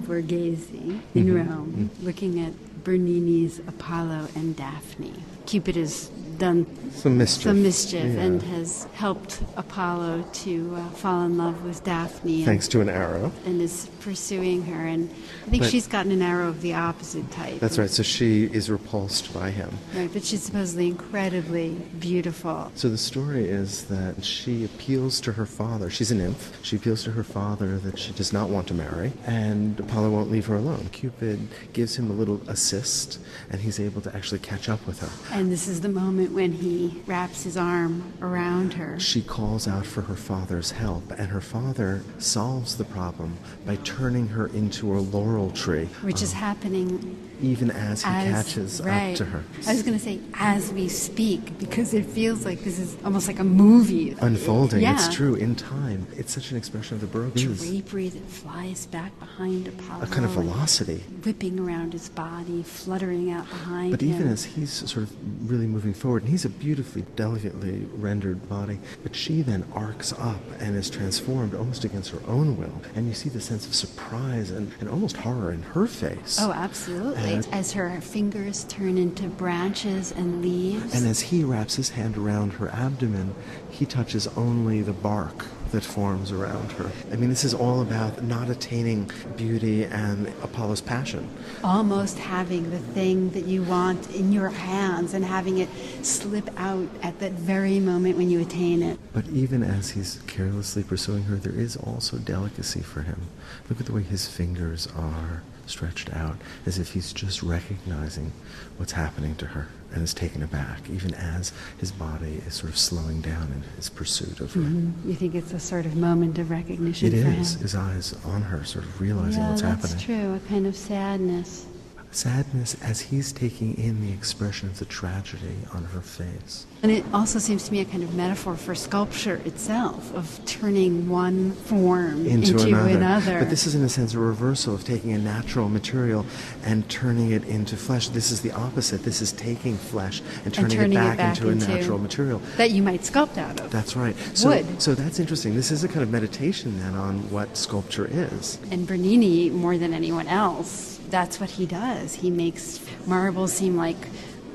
Borghese in Rome, looking at Bernini's Apollo and Daphne. Cupid has done some mischief, and has helped Apollo to fall in love with Daphne. Thanks to an arrow. And is pursuing her. And I think she's gotten an arrow of the opposite type. That's right. So she is repulsed by him. Right, but she's supposedly incredibly beautiful. So the story is that she appeals to her father. She's a nymph. She appeals to her father that she does not want to marry, and Apollo won't leave her alone. Cupid gives him a little assist, and he's able to actually catch up with her. And this is the moment when he wraps his arm around her. She calls out for her father's help, and her father solves the problem by turning her into a laurel tree. Which is happening even as he catches up to her. I was going to say, as we speak, because it feels like this is almost like a movie. Unfolding, yeah. It's true, in time. It's such an expression of the Borghese. Drapery that flies back behind Apollo. A kind of velocity. Whipping around his body, fluttering out behind him. But even as he's sort of really moving forward, and he's a beautifully, delicately rendered body, but she then arcs up and is transformed almost against her own will. And you see the sense of surprise and almost horror in her face. Oh, absolutely. As her fingers turn into branches and leaves. And as he wraps his hand around her abdomen, he touches only the bark that forms around her. I mean, this is all about not attaining beauty and Apollo's passion. Almost having the thing that you want in your hands and having it slip out at that very moment when you attain it. But even as he's carelessly pursuing her, there is also delicacy for him. Look at the way his fingers are stretched out, as if he's just recognizing what's happening to her and is taken aback, even as his body is sort of slowing down in his pursuit of her. Mm-hmm. You think it's a sort of moment of recognition for him? It is, his eyes on her, sort of realizing what's happening. Yeah, that's true, a kind of sadness. Sadness as he's taking in the expression of the tragedy on her face. And it also seems to me a kind of metaphor for sculpture itself, of turning one form into another. But this is, in a sense, a reversal of taking a natural material and turning it into flesh. This is the opposite. This is taking flesh and turning it back into a natural material. That you might sculpt out of. That's right. Wood. So that's interesting. This is a kind of meditation then on what sculpture is. And Bernini, more than anyone else, that's what he does. He makes marble seem like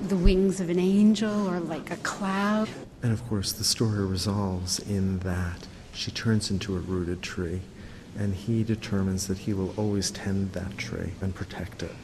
the wings of an angel or like a cloud. And of course, the story resolves in that she turns into a rooted tree, and he determines that he will always tend that tree and protect it.